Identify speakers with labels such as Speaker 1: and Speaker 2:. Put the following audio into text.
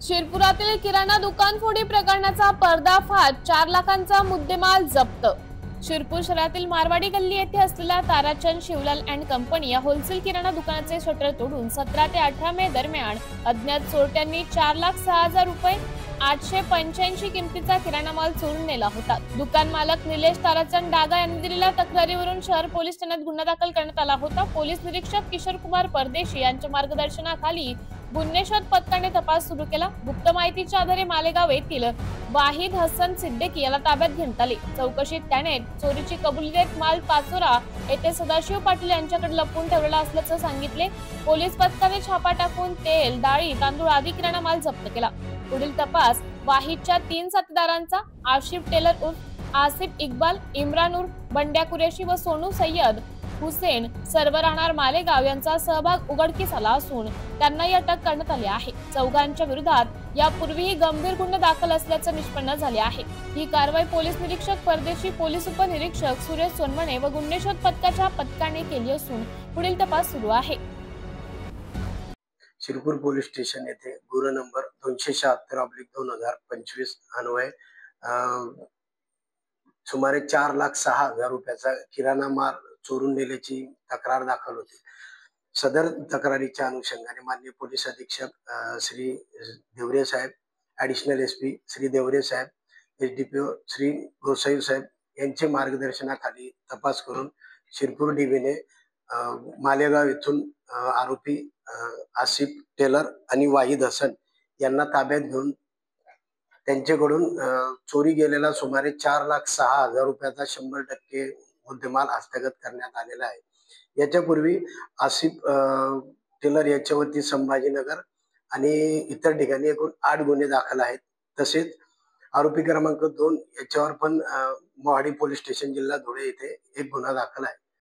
Speaker 1: शिरपुरातील किराणा दुकान फोडी प्रकरणाचा पर्दाफाश, 4 लाखांचा मुद्देमाल जप्त। शिरपूर शहरातील मारवाडी गल्ली येथे असलेल्या ताराचंद शिवलाल अँड कंपनी या होलसेल किराणा दुकानाचे शटर तोडून 17 ते 18 मे दरम्यान अज्ञात चोरट्यांनी 4,06,000 रुपये 885 किमतीचा किराणा माल चोरून नेला होता। दुकान मालक निलेश ताराचंद डागा यांनी दिलेल्या तक्रारीवरून शहर पोलीस ठाण्यात गुन्हा दाखल करण्यात आला होता। पोलीस निरीक्षक किशोर कुमार परदेशी यांच्या मार्गदर्शनाखाली गुन्हे शोध पथकाने तपास सुरू केला। गुप्त माहितीच्या आधारे मालेगाव येथील वाहिद हसन सिद्दीकी याला ताब्यात घेण्यात आले। चौकशीत त्याने चोरीची कबुली देत माल पाचोरा येथे सदाशिव पाटील यांच्याकडे लपवून ठेवलेला असल्याचं सांगितले। पोलीस पथकाने छापा टाकून तेल, डाळी, तांदूळ आदी किराणा माल जप्त केला। पुढील तपास वाहिदच्या 3 साथीदारांचा आशिफ टेलर उर्फ आसिफ इक्बाल, इम्रान उर्फ बंड्या कुरेशी व सोनू सय्यद हुसेन सर्व राहणार मालेगाव यांचा सहभाग उघडकीस आला असून त्यांनाही अटक करण्यात आली आहे। चौघांच्या विरोधात यापूर्वीही गंभीर गुन्हे दाखल असल्याचे निष्पन्न झाले आहे। ही कारवाई पोलीस निरीक्षक परदेशी, पोलीस उपनिरीक्षक सुरेश सोनवणे व गुन्हे शोध पथकाच्या पथकाने केली असून पुढील तपास सुरू आहे।
Speaker 2: शिरपूर पोलीस स्टेशन येथे गुन्हा नंबर 276/2025 अन्वये सुमारे 4,06,000 रुपयाचा किराणा माल चोरून नेल्याची तक्रार दाखल होती। सदर तक्रारीच्या अनुषंगाने माननीय पोलीस अधीक्षक श्री देवरे साहेब, ॲडिशनल एसपी श्री देवरे साहेब, एसडीपीओ श्री गोसाई साहेब यांचे मार्गदर्शनाखाली तपास करून शिरपूर डीबीने मालेगाव येथून आरोपी आसिफ टेलर आणि वाहिद हसन यांना ताब्यात घेऊन त्यांच्याकडून चोरी गेलेला सुमारे 4,06,000 रुपयाचा 100% मुद्देमाल हस्तगत करण्यात आलेला आहे। याच्यापूर्वी आसिफ टेलर याच्यावरती संभाजीनगर आणि इतर ठिकाणी एकूण 8 गुन्हे दाखल आहेत। तसेच आरोपी क्रमांक 2 याच्यावर पण मोहाडी पोलीस स्टेशन जिल्हा धुळे येथे एक गुन्हा दाखल आहे।